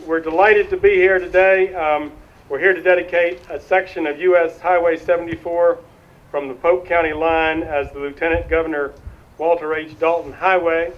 we're delighted to be here today. We're here to dedicate a section of U.S. Highway 74 from the Polk County line as the Lieutenant Governor Walter H. Dalton Highway.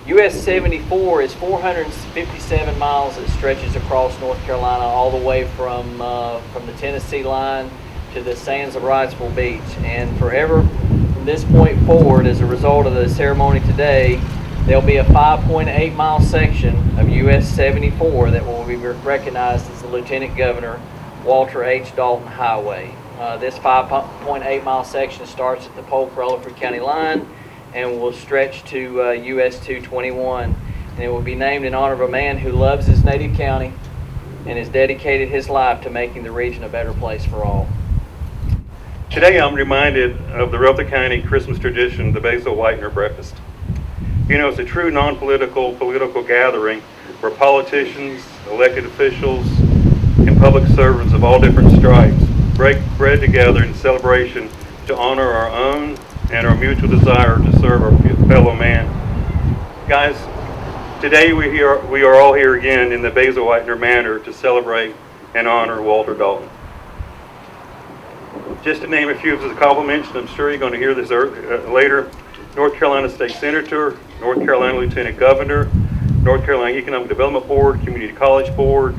US 74 is 457 miles that stretches across North Carolina all the way from the Tennessee line to the sands of Wrightsville Beach. And forever from this point forward, as a result of the ceremony today, there'll be a 5.8 mile section of US 74 that will be recognized as the Lieutenant Governor Walter H. Dalton Highway. This 5.8 mile section starts at the Polk-Rutherford County line and will stretch to US 221. And it will be named in honor of a man who loves his native county and has dedicated his life to making the region a better place for all. Today I'm reminded of the Rutherford County Christmas tradition, the Basil Whitener breakfast. You know, it's a true non-political political gathering where politicians, elected officials, and public servants of all different stripes break bread together in celebration to honor our own and our mutual desire to serve our fellow man. Guys, today we are all here again in the Basil Whitener manner to celebrate and honor Walter Dalton. Just to name a few of his accomplishments, I'm sure you're going to hear this later. North Carolina State Senator, North Carolina Lieutenant Governor, North Carolina Economic Development Board, Community College Board,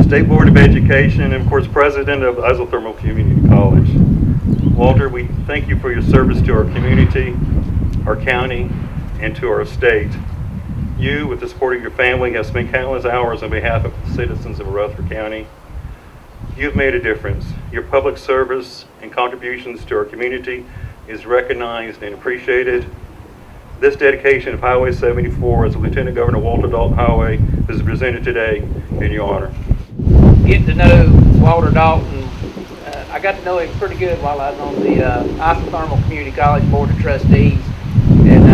State Board of Education, and of course President of Isothermal Community College. Walter, we thank you for your service to our community, our county, and to our state. You, with the support of your family, have spent countless hours on behalf of the citizens of Rutherford County. You've made a difference. Your public service and contributions to our community is recognized and appreciated. This dedication of Highway 74 as Lieutenant Governor Walter Dalton Highway is presented today in your honor. Getting to know Walter Dalton, I got to know him pretty good while I was on the Isothermal Community College Board of Trustees, and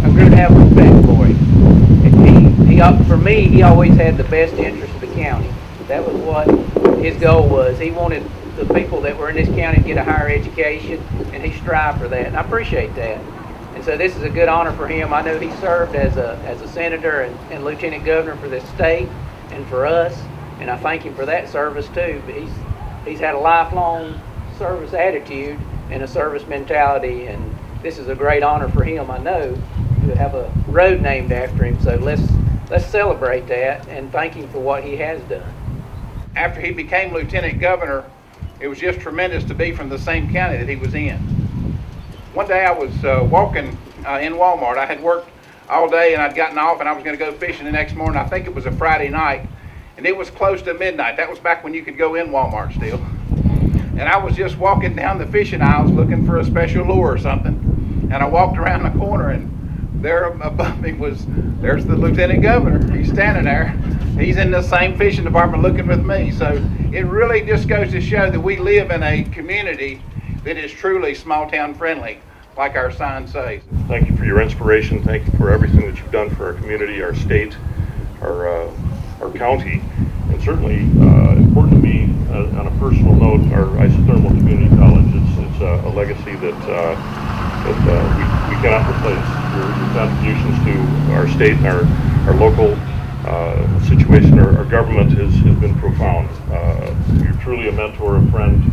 I'm going to have respect for him. And for me, he always had the best interest of the county. That was what his goal was. He wanted the people that were in this county to get a higher education, and he strived for that, and I appreciate that. And so this is a good honor for him. I know he served as a senator and lieutenant governor for this state and for us, and I thank him for that service too. But he's had a lifelong service attitude and a service mentality, and this is a great honor for him, I know, to have a road named after him. So let's celebrate that and thank him for what he has done. After he became lieutenant governor, it was just tremendous to be from the same county that he was in. One day I was walking in Walmart. I had worked all day and I'd gotten off and I was going to go fishing the next morning. I think it was a Friday night, and it was close to midnight. That was back when you could go in Walmart still. And I was just walking down the fishing aisles looking for a special lure or something. And I walked around the corner, and there above me there's the lieutenant governor. He's standing there. He's in the same fishing department looking with me. So it really just goes to show that we live in a community that is truly small town friendly, like our sign says. Thank you for your inspiration. Thank you for everything that you've done for our community, our state, our county, and certainly important to me on a personal note, our Isothermal Community College. It's a legacy that we cannot replace. Your contributions to our state and our local situation, our government has been profound. You're truly a mentor, a friend,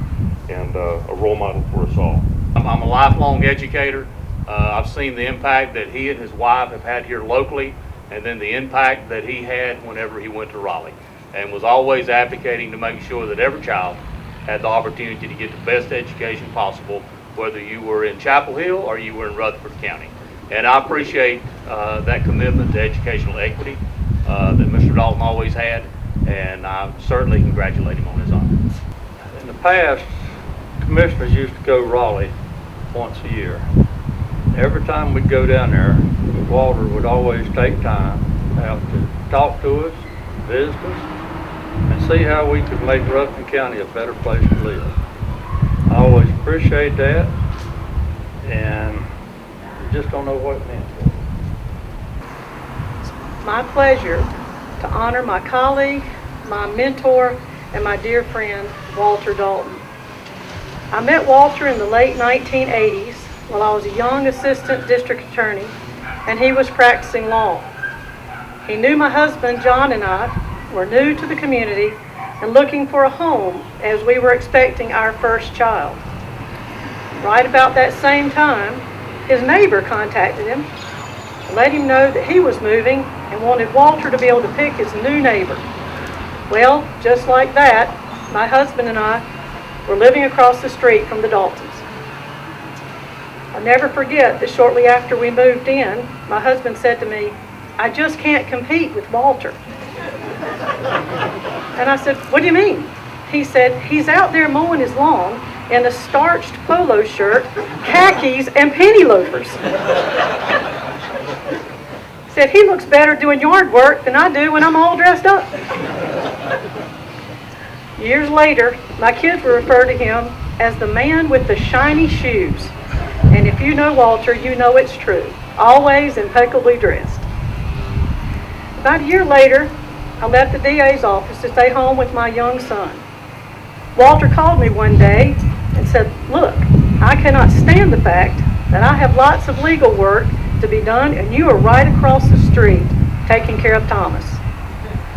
and a role model for us all. I'm a lifelong educator. I've seen the impact that he and his wife have had here locally, and then the impact that he had whenever he went to Raleigh, and was always advocating to make sure that every child had the opportunity to get the best education possible, whether you were in Chapel Hill or you were in Rutherford County. And I appreciate that commitment to educational equity that Mr. Dalton always had, and I certainly congratulate him on his honor. In the past, commissioners used to go to Raleigh once a year. Every time we'd go down there, Walter would always take time out to talk to us, visit us, and see how we could make Rutherford County a better place to live. I always appreciate that, and just don't know what it meant for me. It's my pleasure to honor my colleague, my mentor, and my dear friend, Walter Dalton. I met Walter in the late 1980s while I was a young assistant district attorney and he was practicing law. He knew my husband, John, and I were new to the community and looking for a home as we were expecting our first child. Right about that same time, his neighbor contacted him to let him know that he was moving and wanted Walter to be able to pick his new neighbor. Well, just like that, my husband and I were living across the street from the Daltons. I'll never forget that shortly after we moved in, my husband said to me, "I just can't compete with Walter." And I said, "What do you mean?" He said, "He's out there mowing his lawn in a starched polo shirt, khakis, and penny loafers." He said, "He looks better doing yard work than I do when I'm all dressed up." Years later, my kids would refer to him as the man with the shiny shoes. And if you know Walter, you know it's true. Always impeccably dressed. About a year later, I left the DA's office to stay home with my young son. Walter called me one day and said, "Look, I cannot stand the fact that I have lots of legal work to be done and you are right across the street taking care of Thomas.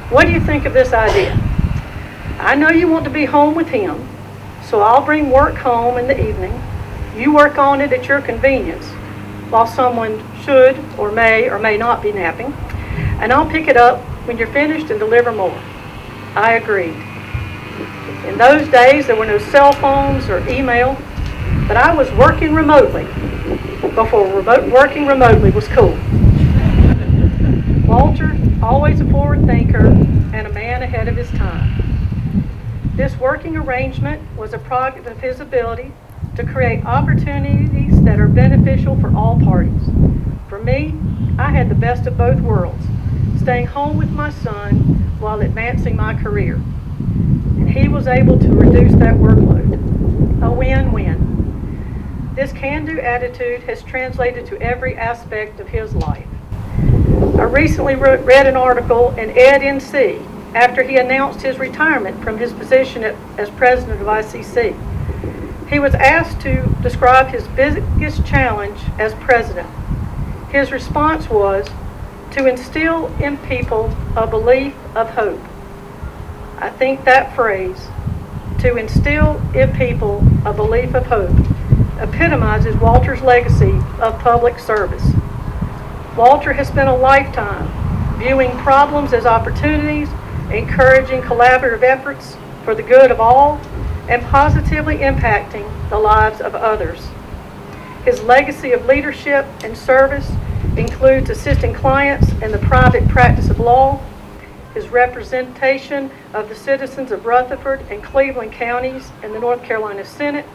What do you think of this idea? I know you want to be home with him, so I'll bring work home in the evening. You work on it at your convenience while someone should or may not be napping, and I'll pick it up when you're finished and deliver more." I agreed. In those days, there were no cell phones or email, but I was working remotely before working remotely was cool. Walter, always a forward thinker and a man ahead of his time. This working arrangement was a product of his ability to create opportunities that are beneficial for all parties. For me, I had the best of both worlds, staying home with my son while advancing my career. And he was able to reduce that workload. A win-win. This can-do attitude has translated to every aspect of his life. I recently read an article in Ed.NC after he announced his retirement from his position as president of ICC. He was asked to describe his biggest challenge as president. His response was to instill in people a belief of hope. I think that phrase, to instill in people a belief of hope, epitomizes Walter's legacy of public service. Walter has spent a lifetime viewing problems as opportunities, encouraging collaborative efforts for the good of all, and positively impacting the lives of others. His legacy of leadership and service includes assisting clients in the private practice of law, his representation of the citizens of Rutherford and Cleveland counties in the North Carolina Senate,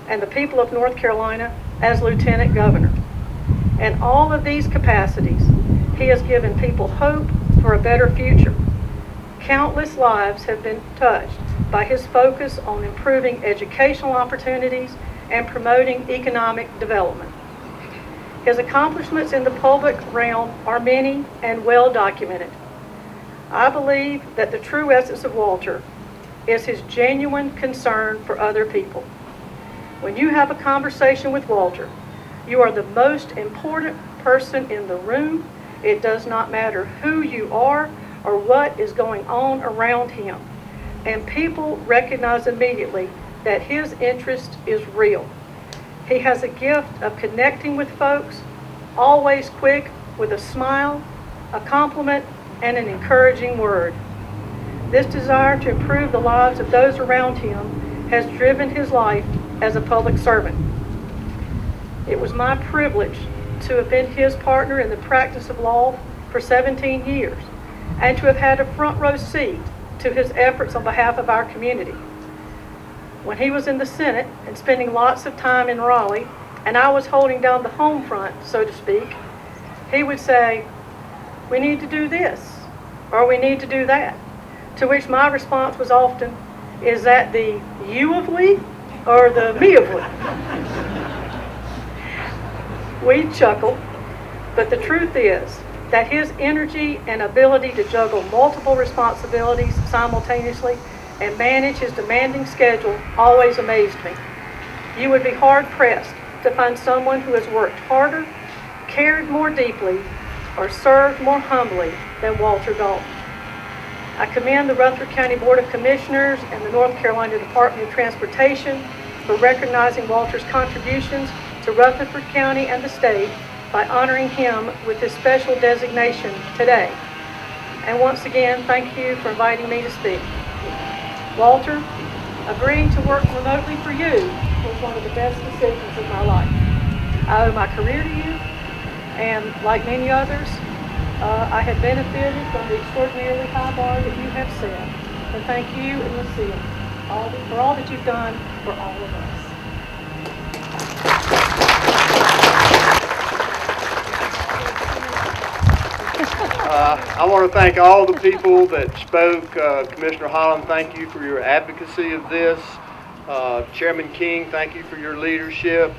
and the people of North Carolina as Lieutenant Governor. In all of these capacities, he has given people hope for a better future. Countless lives have been touched by his focus on improving educational opportunities and promoting economic development. His accomplishments in the public realm are many and well documented. I believe that the true essence of Walter is his genuine concern for other people. When you have a conversation with Walter, you are the most important person in the room. It does not matter who you are or what is going on around him. And people recognize immediately that his interest is real. He has a gift of connecting with folks, always quick with a smile, a compliment, and an encouraging word. This desire to improve the lives of those around him has driven his life as a public servant. It was my privilege to have been his partner in the practice of law for 17 years and to have had a front row seat to his efforts on behalf of our community. When he was in the Senate and spending lots of time in Raleigh, and I was holding down the home front, so to speak, he would say, "We need to do this," or "We need to do that," to which my response was often, "Is that the you of we or the me of we?" We'd chuckle, but the truth is that his energy and ability to juggle multiple responsibilities simultaneously and manage his demanding schedule always amazed me. You would be hard-pressed to find someone who has worked harder, cared more deeply, or served more humbly than Walter Dalton. I commend the Rutherford County Board of Commissioners and the North Carolina Department of Transportation for recognizing Walter's contributions to Rutherford County and the state by honoring him with this special designation today. And once again, thank you for inviting me to speak. Walter, agreeing to work remotely for you was one of the best decisions of my life. I owe my career to you, and like many others, I have benefited from the extraordinarily high bar that you have set. And thank you and Lucille for all that you've done for all of us. I want to thank all the people that spoke. Commissioner Holland, thank you for your advocacy of this. Chairman King, thank you for your leadership.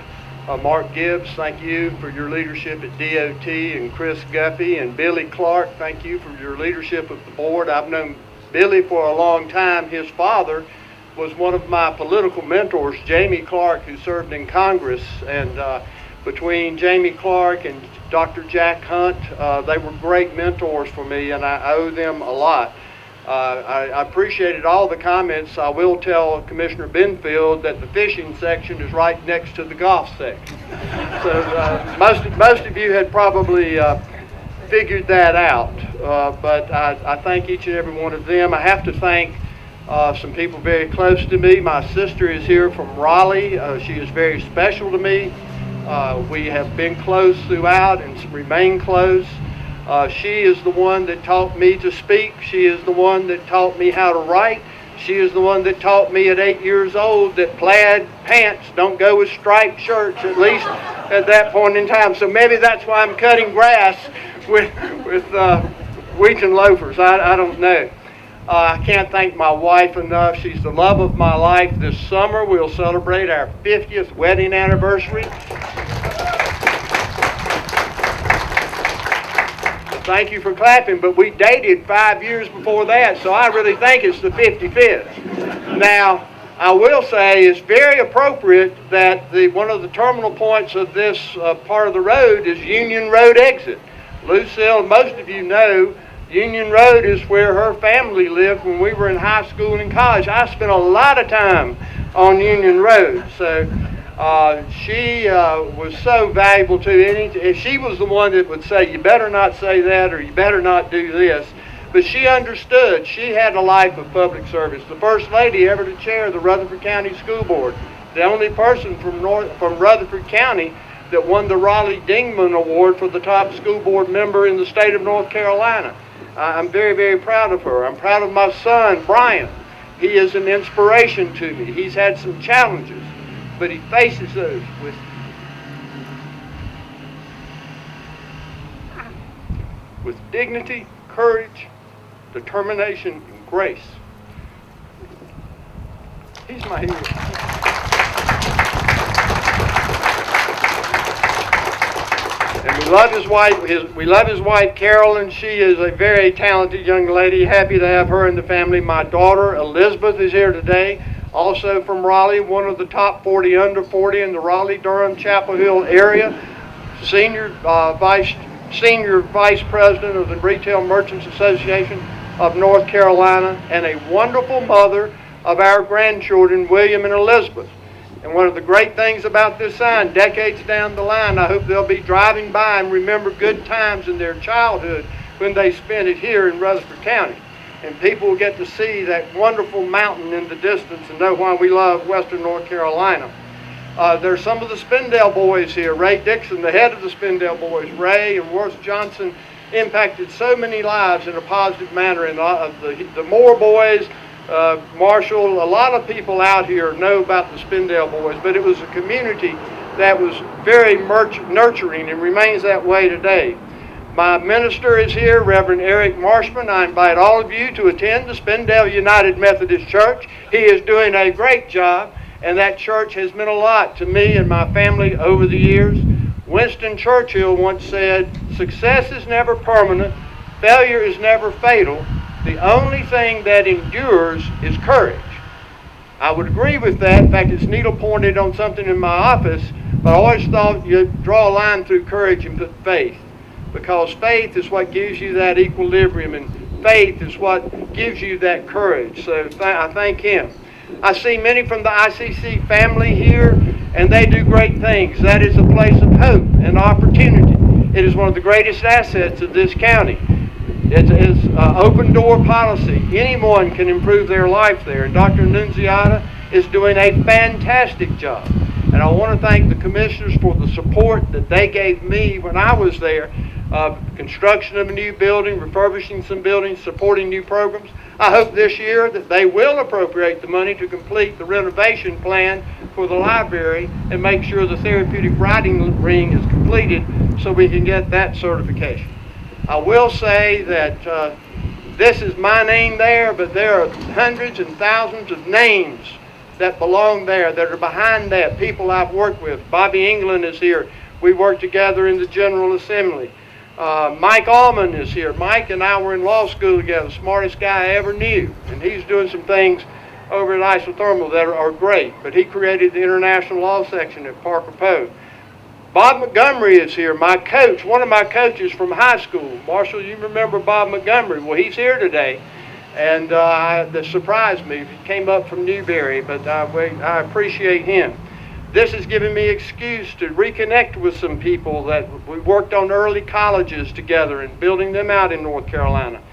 Mark Gibbs, thank you for your leadership at DOT, and Chris Guffey and Billy Clark, thank you for your leadership of the board. I've known Billy for a long time. His father was one of my political mentors, Jamie Clark, who served in Congress, and between Jamie Clark and Dr. Jack Hunt, they were great mentors for me, and I owe them a lot. I appreciated all the comments. I will tell Commissioner Benfield that the fishing section is right next to the golf section. So most of you had probably figured that out, but I thank each and every one of them. I have to thank some people very close to me. My sister is here from Raleigh. She is very special to me. We have been close throughout and remain close. She is the one that taught me to speak. She is the one that taught me how to write. She is the one that taught me at 8 years old that plaid pants don't go with striped shirts, at least at that point in time. So maybe that's why I'm cutting grass with Wheaton loafers. I don't know. I can't thank my wife enough. She's the love of my life. This summer we'll celebrate our 50th wedding anniversary. Thank you for clapping, but we dated 5 years before that, so I really think it's the 55th. Now, I will say it's very appropriate that one of the terminal points of this part of the road is Union Road exit. Lucille, most of you know, Union Road is where her family lived when we were in high school and college. I spent a lot of time on Union Road, so she was so valuable to me. She was the one that would say, you better not say that, or you better not do this. But she understood. She had a life of public service. The first lady ever to chair the Rutherford County School Board. The only person from Rutherford County that won the Raleigh Dingman Award for the top school board member in the state of North Carolina. I'm very, very proud of her. I'm proud of my son, Brian. He is an inspiration to me. He's had some challenges, but he faces those with dignity, courage, determination, and grace. He's my hero. And we love his wife. We love his wife, Carolyn. She is a very talented young lady. Happy to have her in the family. My daughter, Elizabeth, is here today. Also from Raleigh, one of the top 40 under 40 in the Raleigh-Durham, Chapel Hill area. Senior vice president of the Retail Merchants Association of North Carolina, and a wonderful mother of our grandchildren, William and Elizabeth. And one of the great things about this sign, decades down the line, I hope they'll be driving by and remember good times in their childhood when they spent it here in Rutherford County. And people will get to see that wonderful mountain in the distance and know why we love Western North Carolina. There's some of the Spindale boys here. Ray Dixon, the head of the Spindale boys. Ray and Worth Johnson impacted so many lives in a positive manner. And the Moore boys, Marshall, a lot of people out here know about the Spindale boys, but it was a community that was very nurturing and remains that way today. My minister is here, Reverend Eric Marshman. I invite all of you to attend the Spindale United Methodist Church. He is doing a great job, and that church has meant a lot to me and my family over the years. Winston Churchill once said, "Success is never permanent, failure is never fatal. The only thing that endures is courage." I would agree with that. In fact, it's needle pointed on something in my office, but I always thought you'd draw a line through courage and put faith. because faith is what gives you that equilibrium, and faith is what gives you that courage. So I thank him. I see many from the ICC family here, and they do great things. That is a place of hope and opportunity. It is one of the greatest assets of this county. It's open door policy. Anyone can improve their life there. And Dr. Nunziata is doing a fantastic job. And I want to thank the commissioners for the support that they gave me when I was there. Construction of a new building, refurbishing some buildings, supporting new programs. I hope this year that they will appropriate the money to complete the renovation plan for the library and make sure the therapeutic writing ring is completed so we can get that certification. I will say that this is my name there, but there are hundreds and thousands of names that belong there, that are behind that, people I've worked with. Bobby England is here. We worked together in the General Assembly. Mike Allman is here. Mike and I were in law school together, smartest guy I ever knew. And he's doing some things over at Isothermal that are great. But he created the International Law section at Parker Poe. Bob Montgomery is here, my coach, one of my coaches from high school. Marshall, you remember Bob Montgomery? Well, he's here today. And that surprised me. He came up from Newberry, but I appreciate him. This has given me excuse to reconnect with some people that we worked on early colleges together and building them out in North Carolina.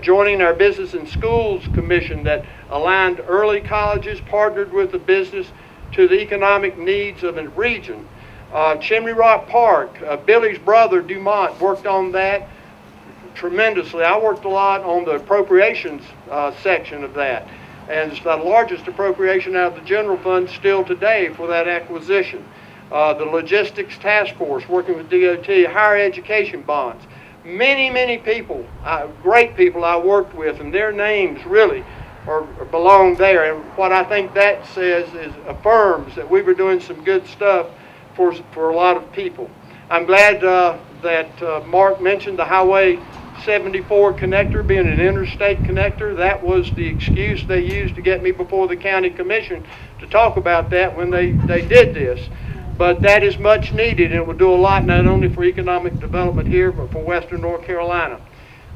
Joining our Business and Schools Commission that aligned early colleges, partnered with the business to the economic needs of a region. Chimney Rock Park, Billy's brother Dumont worked on that tremendously. I worked a lot on the appropriations section of that. And it's the largest appropriation out of the general fund still today for that acquisition. The logistics task force working with DOT, higher education bonds. Many people, great people I worked with, and their names really belong there. And what I think that says is affirms that we were doing some good stuff for a lot of people. I'm glad that Mark mentioned the Highway 74 connector being an interstate connector. That was the excuse they used to get me before the county commission to talk about that when they did this. But that is much needed, and it will do a lot not only for economic development here, but for Western North Carolina.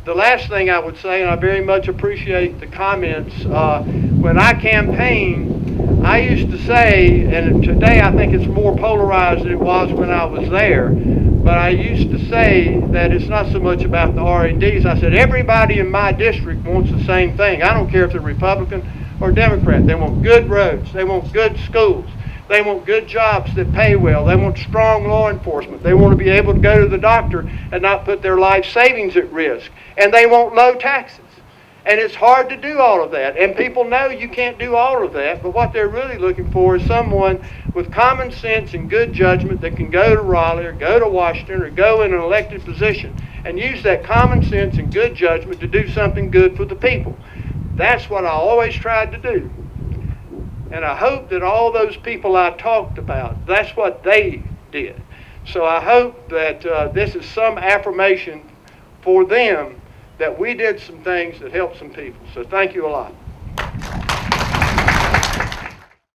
The last thing I would say, and I very much appreciate the comments, when I campaigned, I used to say, and today I think it's more polarized than it was when I was there, but I used to say that it's not so much about the R&Ds. I said everybody in my district wants the same thing. I don't care if they're Republican or Democrat. They want good roads. They want good schools. They want good jobs that pay well. They want strong law enforcement. They want to be able to go to the doctor and not put their life savings at risk. And they want low taxes. And it's hard to do all of that. And people know you can't do all of that, but what they're really looking for is someone with common sense and good judgment that can go to Raleigh or go to Washington or go in an elected position and use that common sense and good judgment to do something good for the people. That's what I always tried to do. And I hope that all those people I talked about, that's what they did. So I hope that this is some affirmation for them that we did some things that helped some people. So thank you a lot.